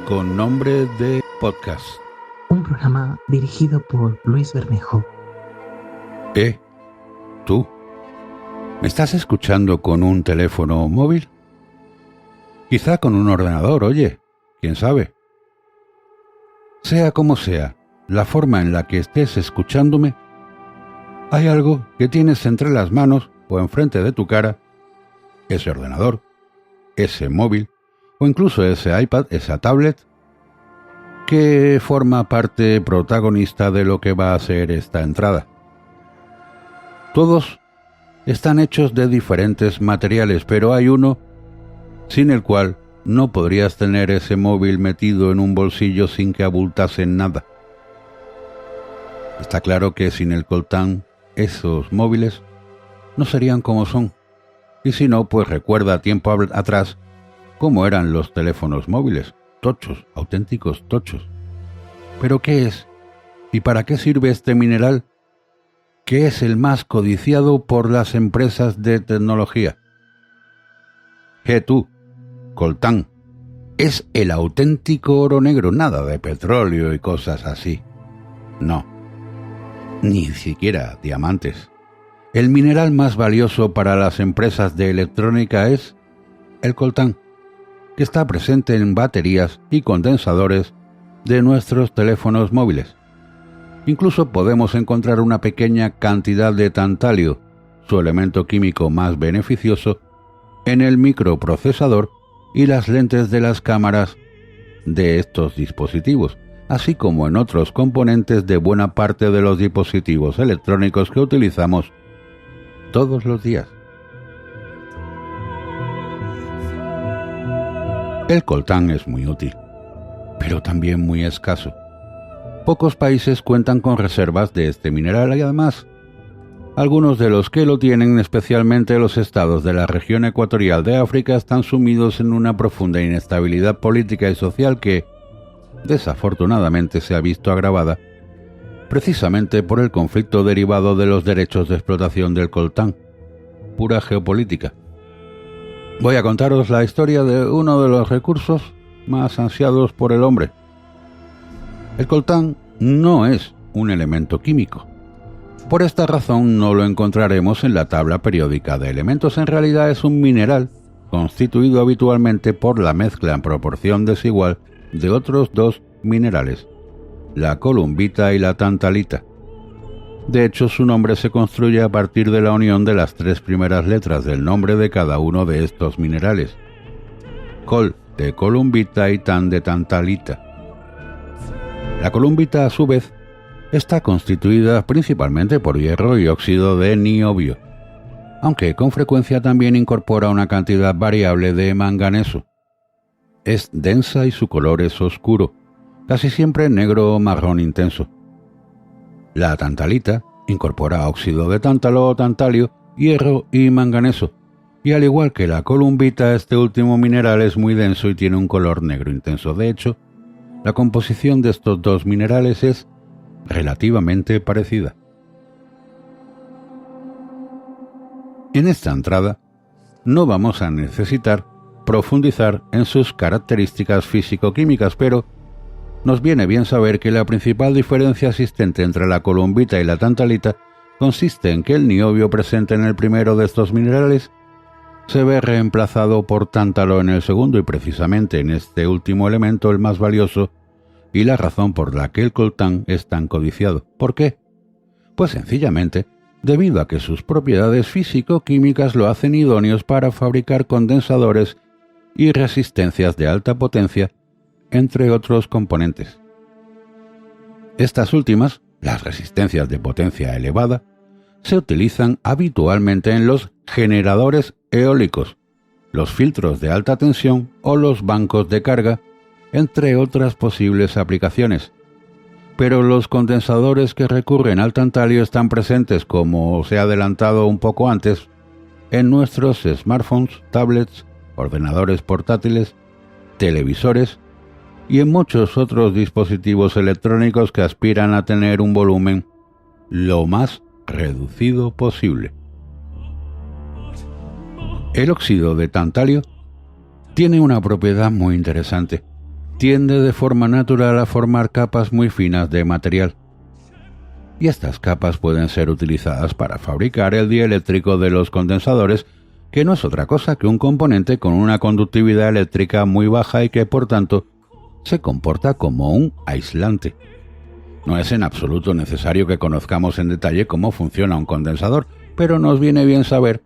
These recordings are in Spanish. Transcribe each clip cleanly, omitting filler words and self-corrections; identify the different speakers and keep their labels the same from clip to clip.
Speaker 1: con nombre de podcast.
Speaker 2: Un programa dirigido por Luis Bermejo.
Speaker 1: ¿Tú? ¿Me estás escuchando con un teléfono móvil? Quizá con un ordenador, oye, quién sabe. Sea como sea, la forma en la que estés escuchándome, hay algo que tienes entre las manos o enfrente de tu cara, ese ordenador, ese móvil o incluso ese iPad, esa tablet, que forma parte protagonista de lo que va a ser esta entrada. Todos están hechos de diferentes materiales, pero hay uno sin el cual no podrías tener ese móvil metido en un bolsillo sin que abultase en nada. Está claro que sin el coltán, esos móviles no serían como son. Y si no, pues recuerda tiempo atrás cómo eran los teléfonos móviles, tochos, auténticos tochos. ¿Pero qué es? ¿Y para qué sirve este mineral? ¿Qué es el más codiciado por las empresas de tecnología? Tú, coltán, es el auténtico oro negro, nada de petróleo y cosas así. No, ni siquiera diamantes. El mineral más valioso para las empresas de electrónica es el coltán, que está presente en baterías y condensadores de nuestros teléfonos móviles. Incluso podemos encontrar una pequeña cantidad de tantalio, su elemento químico más beneficioso, en el microprocesador y las lentes de las cámaras de estos dispositivos, así como en otros componentes de buena parte de los dispositivos electrónicos que utilizamos todos los días. El coltán es muy útil, pero también muy escaso. Pocos países cuentan con reservas de este mineral y además, algunos de los que lo tienen, especialmente los estados de la región ecuatorial de África, están sumidos en una profunda inestabilidad política y social que, desafortunadamente, se ha visto agravada precisamente por el conflicto derivado de los derechos de explotación del coltán. Pura geopolítica. Voy a contaros la historia de uno de los recursos más ansiados por el hombre. El coltán no es un elemento químico. Por esta razón no lo encontraremos en la tabla periódica de elementos. En realidad es un mineral constituido habitualmente por la mezcla en proporción desigual de otros dos minerales, la columbita y la tantalita. De hecho, su nombre se construye a partir de la unión de las tres primeras letras del nombre de cada uno de estos minerales. Col de columbita y tan de tantalita. La columbita, a su vez, está constituida principalmente por hierro y óxido de niobio, aunque con frecuencia también incorpora una cantidad variable de manganeso. Es densa y su color es oscuro, casi siempre negro o marrón intenso. La tantalita incorpora óxido de tántalo o tantalio, hierro y manganeso, y al igual que la columbita, este último mineral es muy denso y tiene un color negro intenso. De hecho, la composición de estos dos minerales es relativamente parecida. En esta entrada no vamos a necesitar profundizar en sus características físico-químicas, pero nos viene bien saber que la principal diferencia existente entre la columbita y la tantalita consiste en que el niobio presente en el primero de estos minerales se ve reemplazado por tántalo en el segundo, y precisamente en este último elemento el más valioso y la razón por la que el coltán es tan codiciado. ¿Por qué? Pues sencillamente debido a que sus propiedades físico-químicas lo hacen idóneos para fabricar condensadores y resistencias de alta potencia, entre otros componentes. Estas últimas, las resistencias de potencia elevada, se utilizan habitualmente en los generadores eólicos, los filtros de alta tensión o los bancos de carga, entre otras posibles aplicaciones. Pero los condensadores que recurren al tantalio están presentes, como os he adelantado un poco antes, en nuestros smartphones, tablets, ordenadores portátiles, televisores y en muchos otros dispositivos electrónicos que aspiran a tener un volumen lo más reducido posible. El óxido de tantalio tiene una propiedad muy interesante. tiende de forma natural a formar capas muy finas de material. Y estas capas pueden ser utilizadas para fabricar el dieléctrico de los condensadores, que no es otra cosa que un componente con una conductividad eléctrica muy baja y que, por tanto, se comporta como un aislante. No es en absoluto necesario que conozcamos en detalle cómo funciona un condensador, pero nos viene bien saber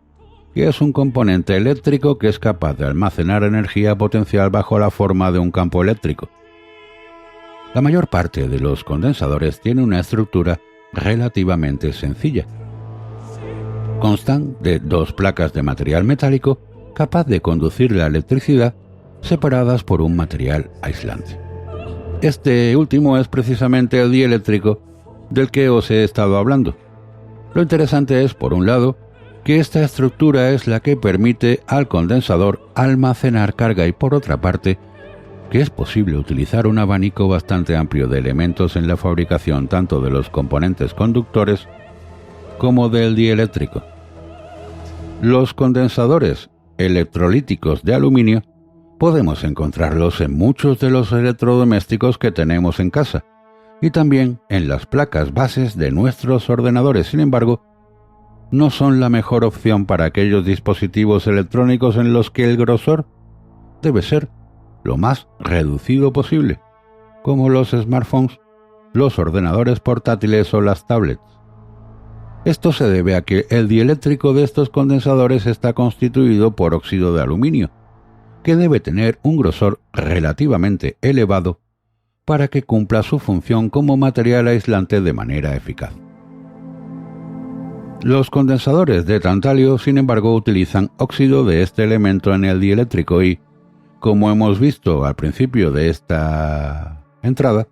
Speaker 1: que es un componente eléctrico que es capaz de almacenar energía potencial bajo la forma de un campo eléctrico. La mayor parte de los condensadores tiene una estructura relativamente sencilla. Constan de dos placas de material metálico capaz de conducir la electricidad separadas por un material aislante. Este último es precisamente el dieléctrico del que os he estado hablando. Lo interesante es, por un lado, que esta estructura es la que permite al condensador almacenar carga y, por otra parte, que es posible utilizar un abanico bastante amplio de elementos en la fabricación tanto de los componentes conductores como del dieléctrico. Los condensadores electrolíticos de aluminio podemos encontrarlos en muchos de los electrodomésticos que tenemos en casa y también en las placas bases de nuestros ordenadores. Sin embargo, no son la mejor opción para aquellos dispositivos electrónicos en los que el grosor debe ser lo más reducido posible, como los smartphones, los ordenadores portátiles o las tablets. Esto se debe a que el dieléctrico de estos condensadores está constituido por óxido de aluminio, que debe tener un grosor relativamente elevado para que cumpla su función como material aislante de manera eficaz. Los condensadores de tantalio, sin embargo, utilizan óxido de este elemento en el dieléctrico y, como hemos visto al principio de esta entrada,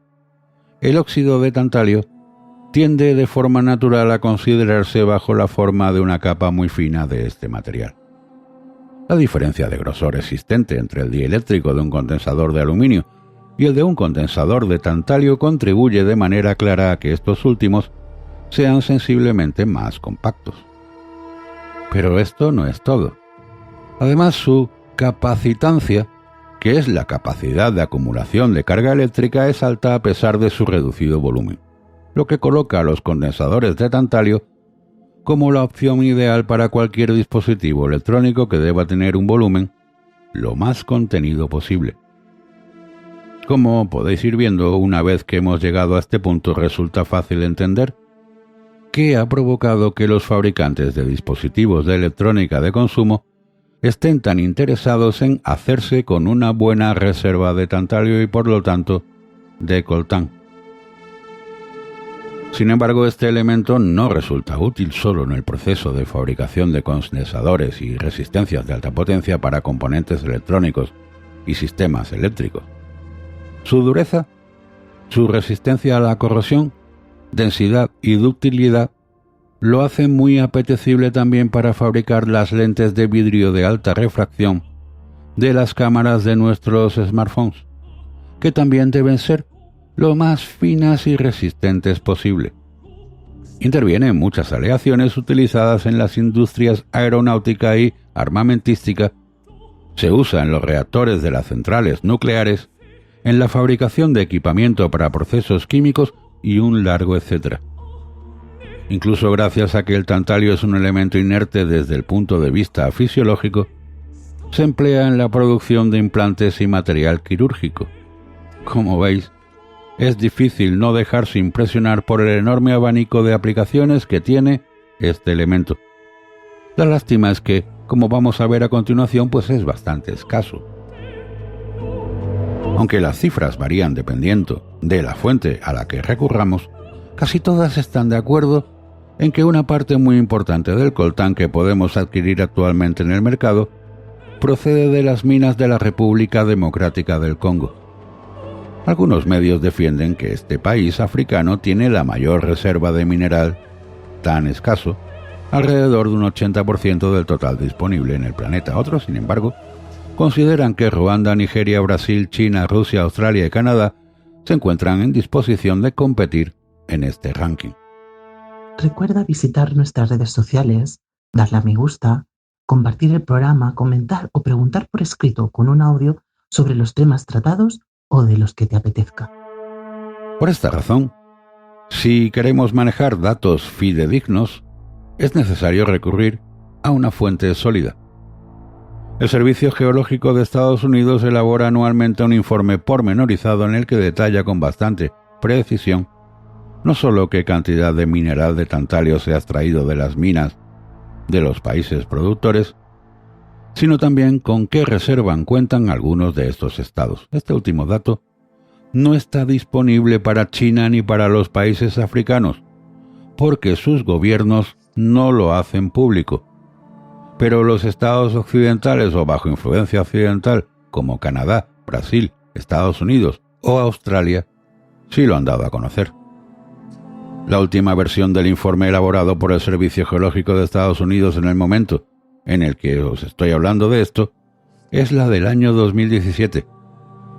Speaker 1: el óxido de tantalio tiende de forma natural a considerarse bajo la forma de una capa muy fina de este material. La diferencia de grosor existente entre el dieléctrico de un condensador de aluminio y el de un condensador de tantalio contribuye de manera clara a que estos últimos sean sensiblemente más compactos. Pero esto no es todo. Además, su capacitancia, que es la capacidad de acumulación de carga eléctrica, es alta a pesar de su reducido volumen, lo que coloca a los condensadores de tantalio como la opción ideal para cualquier dispositivo electrónico que deba tener un volumen lo más contenido posible. Como podéis ir viendo, una vez que hemos llegado a este punto resulta fácil entender qué ha provocado que los fabricantes de dispositivos de electrónica de consumo estén tan interesados en hacerse con una buena reserva de tantalio y, por lo tanto, de coltán. Sin embargo, este elemento no resulta útil solo en el proceso de fabricación de condensadores y resistencias de alta potencia para componentes electrónicos y sistemas eléctricos. Su dureza, su resistencia a la corrosión, densidad y ductilidad lo hacen muy apetecible también para fabricar las lentes de vidrio de alta refracción de las cámaras de nuestros smartphones, que también deben ser lo más finas y resistentes posible. Interviene en muchas aleaciones utilizadas en las industrias aeronáutica y armamentística, se usa en los reactores de las centrales nucleares, en la fabricación de equipamiento para procesos químicos y un largo etcétera. Incluso gracias a que el tantalio es un elemento inerte desde el punto de vista fisiológico, se emplea en la producción de implantes y material quirúrgico. Como veis, es difícil no dejarse impresionar por el enorme abanico de aplicaciones que tiene este elemento. La lástima es que, como vamos a ver a continuación, pues es bastante escaso. Aunque las cifras varían dependiendo de la fuente a la que recurramos, casi todas están de acuerdo en que una parte muy importante del coltán que podemos adquirir actualmente en el mercado procede de las minas de la República Democrática del Congo. Algunos medios defienden que este país africano tiene la mayor reserva de mineral tan escaso, alrededor de un 80% del total disponible en el planeta. Otros, sin embargo, consideran que Ruanda, Nigeria, Brasil, China, Rusia, Australia y Canadá se encuentran en disposición de competir en este ranking.
Speaker 2: Recuerda visitar nuestras redes sociales, darle a me gusta, compartir el programa, comentar o preguntar por escrito con un audio sobre los temas tratados o de los que te apetezca.
Speaker 1: Por esta razón, si queremos manejar datos fidedignos, es necesario recurrir a una fuente sólida. El Servicio Geológico de Estados Unidos elabora anualmente un informe pormenorizado en el que detalla con bastante precisión no solo qué cantidad de mineral de tantalio se ha extraído de las minas de los países productores, sino también con qué reserva cuentan algunos de estos estados. Este último dato no está disponible para China ni para los países africanos, porque sus gobiernos no lo hacen público. Pero los estados occidentales o bajo influencia occidental, como Canadá, Brasil, Estados Unidos o Australia, sí lo han dado a conocer. La última versión del informe elaborado por el Servicio Geológico de Estados Unidos en el momento en el que os estoy hablando de esto es la del año 2017,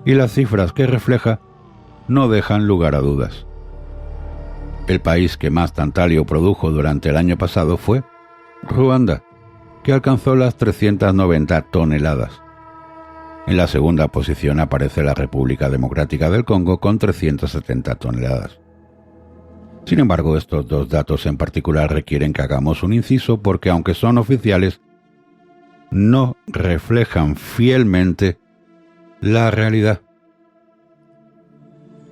Speaker 1: y las cifras que refleja no dejan lugar a dudas. El país que más tantalio produjo durante el año pasado fue Ruanda, que alcanzó las 390 toneladas. En la segunda posición aparece la República Democrática del Congo con 370 toneladas. Sin embargo, estos dos datos en particular requieren que hagamos un inciso porque, aunque son oficiales, no reflejan fielmente la realidad.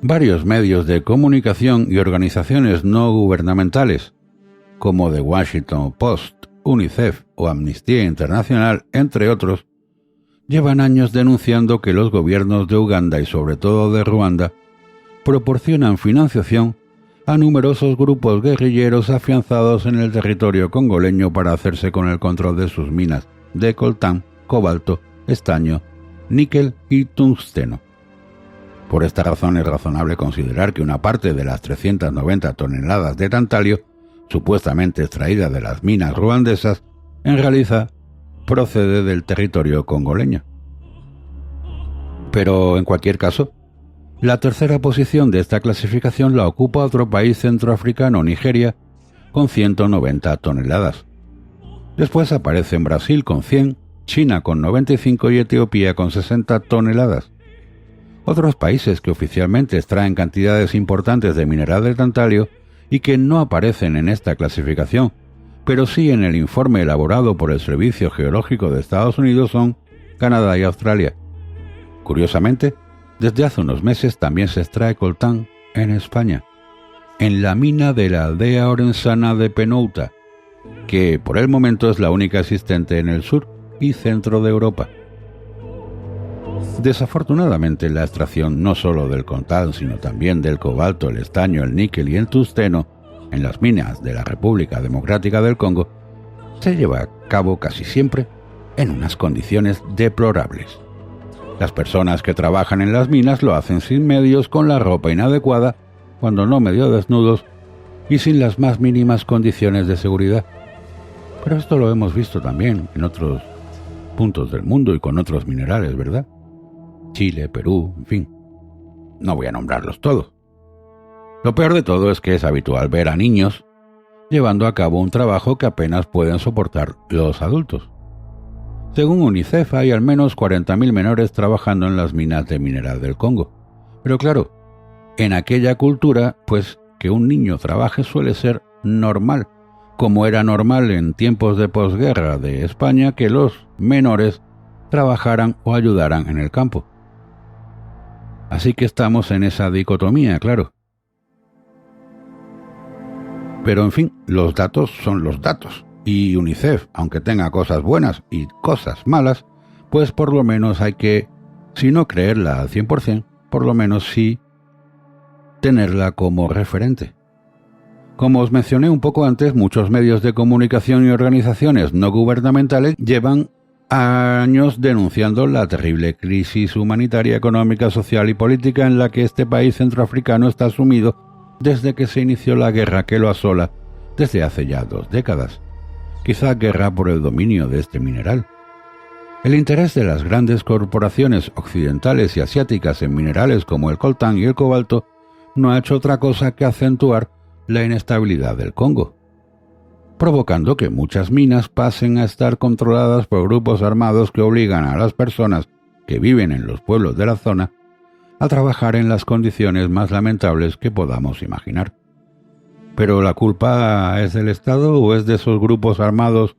Speaker 1: Varios medios de comunicación y organizaciones no gubernamentales, como The Washington Post, UNICEF o Amnistía Internacional, entre otros, llevan años denunciando que los gobiernos de Uganda y sobre todo de Ruanda proporcionan financiación a numerosos grupos guerrilleros afianzados en el territorio congoleño para hacerse con el control de sus minas de coltán, cobalto, estaño, níquel y tungsteno. Por esta razón es razonable considerar que una parte de las 390 toneladas de tantalio, supuestamente extraída de las minas ruandesas, en realidad procede del territorio congoleño. Pero, en cualquier caso, la tercera posición de esta clasificación la ocupa otro país centroafricano, Nigeria, con 190 toneladas. Después aparecen Brasil con 100, China con 95 y Etiopía con 60 toneladas. Otros países que oficialmente extraen cantidades importantes de mineral de tantalio y que no aparecen en esta clasificación, pero sí en el informe elaborado por el Servicio Geológico de Estados Unidos, son Canadá y Australia. Curiosamente, desde hace unos meses también se extrae coltán en España, en la mina de la aldea orensana de Penouta, que por el momento es la única existente en el sur y centro de Europa. Desafortunadamente, la extracción no solo del coltán, sino también del cobalto, el estaño, el níquel y el tungsteno en las minas de la República Democrática del Congo se lleva a cabo casi siempre en unas condiciones deplorables. Las personas que trabajan en las minas lo hacen sin medios, con la ropa inadecuada, cuando no medio desnudos, y sin las más mínimas condiciones de seguridad. Pero esto lo hemos visto también en otros puntos del mundo y con otros minerales, ¿verdad? Chile, Perú, en fin. No voy a nombrarlos todos. Lo peor de todo es que es habitual ver a niños llevando a cabo un trabajo que apenas pueden soportar los adultos. Según UNICEF, hay al menos 40.000 menores trabajando en las minas de mineral del Congo. Pero claro, en aquella cultura, pues que un niño trabaje suele ser normal, como era normal en tiempos de posguerra de España que los menores trabajaran o ayudaran en el campo. Así que estamos en esa dicotomía, claro. Pero en fin, los datos son los datos. Y UNICEF, aunque tenga cosas buenas y cosas malas, pues por lo menos hay que, si no creerla al 100%, por lo menos sí tenerla como referente. Como os mencioné un poco antes, muchos medios de comunicación y organizaciones no gubernamentales llevan años denunciando la terrible crisis humanitaria, económica, social y política en la que este país centroafricano está sumido desde que se inició la guerra que lo asola desde hace ya 2 décadas. Quizá guerra por el dominio de este mineral. El interés de las grandes corporaciones occidentales y asiáticas en minerales como el coltán y el cobalto no ha hecho otra cosa que acentuar la inestabilidad del Congo, provocando que muchas minas pasen a estar controladas por grupos armados que obligan a las personas que viven en los pueblos de la zona a trabajar en las condiciones más lamentables que podamos imaginar. ¿Pero la culpa es del Estado o es de esos grupos armados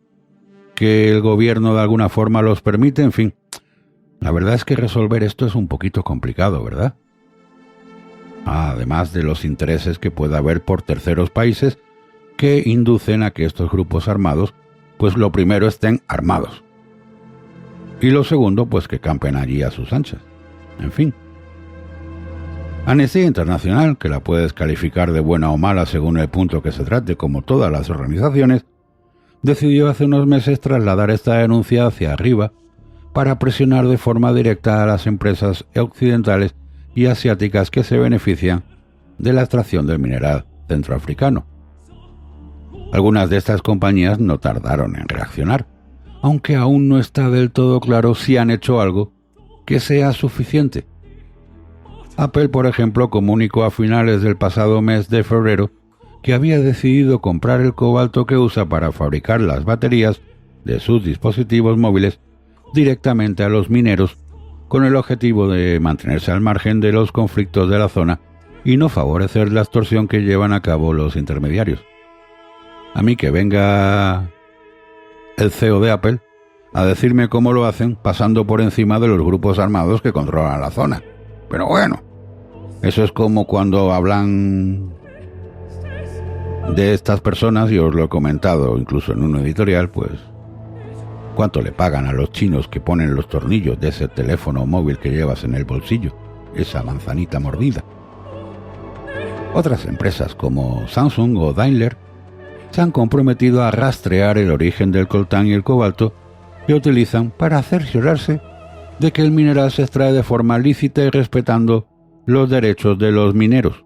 Speaker 1: que el gobierno de alguna forma los permite? En fin, la verdad es que resolver esto es un poquito complicado, ¿verdad? Además de los intereses que pueda haber por terceros países que inducen a que estos grupos armados, pues lo primero estén armados. Y lo segundo, pues que campen allí a sus anchas. En fin. Amnistía Internacional, que la puedes calificar de buena o mala según el punto que se trate, como todas las organizaciones, decidió hace unos meses trasladar esta denuncia hacia arriba para presionar de forma directa a las empresas occidentales y asiáticas que se benefician de la extracción del mineral centroafricano. Algunas de estas compañías no tardaron en reaccionar, aunque aún no está del todo claro si han hecho algo que sea suficiente. Apple, por ejemplo, comunicó a finales del pasado mes de febrero que había decidido comprar el cobalto que usa para fabricar las baterías de sus dispositivos móviles directamente a los mineros, con el objetivo de mantenerse al margen de los conflictos de la zona y no favorecer la extorsión que llevan a cabo los intermediarios. A mí que venga el CEO de Apple a decirme cómo lo hacen pasando por encima de los grupos armados que controlan la zona. Pero bueno, eso es como cuando hablan de estas personas, y os lo he comentado incluso en un editorial, pues ¿cuánto le pagan a los chinos que ponen los tornillos de ese teléfono móvil que llevas en el bolsillo? Esa manzanita mordida. Otras empresas como Samsung o Daimler se han comprometido a rastrear el origen del coltán y el cobalto que utilizan para cerciorarse de que el mineral se extrae de forma lícita y respetando los derechos de los mineros.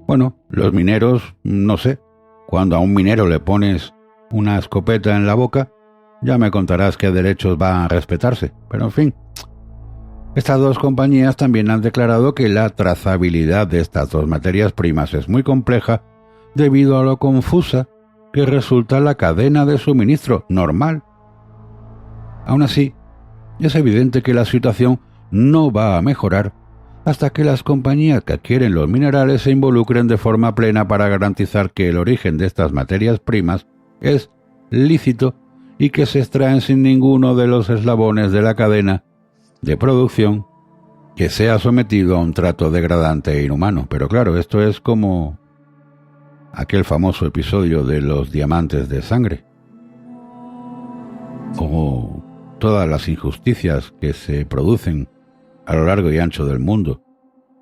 Speaker 1: Bueno, los mineros, no sé, cuando a un minero le pones una escopeta en la boca, ya me contarás qué derechos van a respetarse, pero en fin. Estas dos compañías también han declarado que la trazabilidad de estas dos materias primas es muy compleja debido a lo confusa que resulta la cadena de suministro normal. Aún así, es evidente que la situación no va a mejorar hasta que las compañías que adquieren los minerales se involucren de forma plena para garantizar que el origen de estas materias primas es lícito y que se extraen sin ninguno de los eslabones de la cadena de producción que sea sometido a un trato degradante e inhumano. Pero claro, esto es como aquel famoso episodio de los diamantes de sangre, o todas las injusticias que se producen a lo largo y ancho del mundo,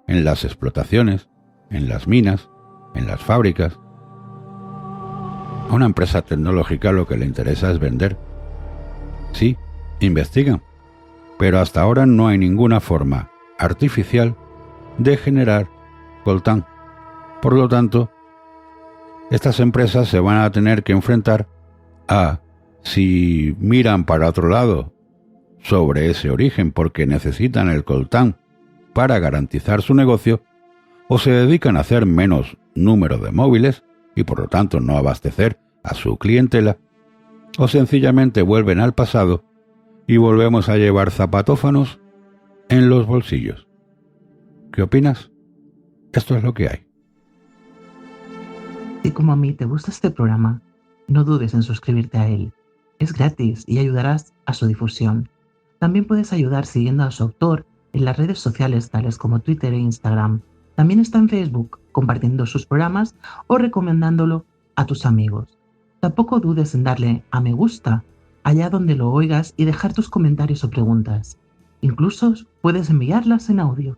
Speaker 1: en las explotaciones, en las minas, en las fábricas. A una empresa tecnológica lo que le interesa es vender. Sí, investigan, pero hasta ahora no hay ninguna forma artificial de generar coltán. Por lo tanto, estas empresas se van a tener que enfrentar a si miran para otro lado sobre ese origen porque necesitan el coltán para garantizar su negocio, o se dedican a hacer menos número de móviles y por lo tanto no abastecer a su clientela, o sencillamente vuelven al pasado y volvemos a llevar zapatófanos en los bolsillos. ¿Qué opinas? Esto es lo que hay.
Speaker 2: Si como a mí te gusta este programa, no dudes en suscribirte a él. Es gratis y ayudarás a su difusión. También puedes ayudar siguiendo a su autor en las redes sociales tales como Twitter e Instagram. También está en Facebook, compartiendo sus programas o recomendándolo a tus amigos. Tampoco dudes en darle a me gusta allá donde lo oigas y dejar tus comentarios o preguntas. Incluso puedes enviarlas en audio.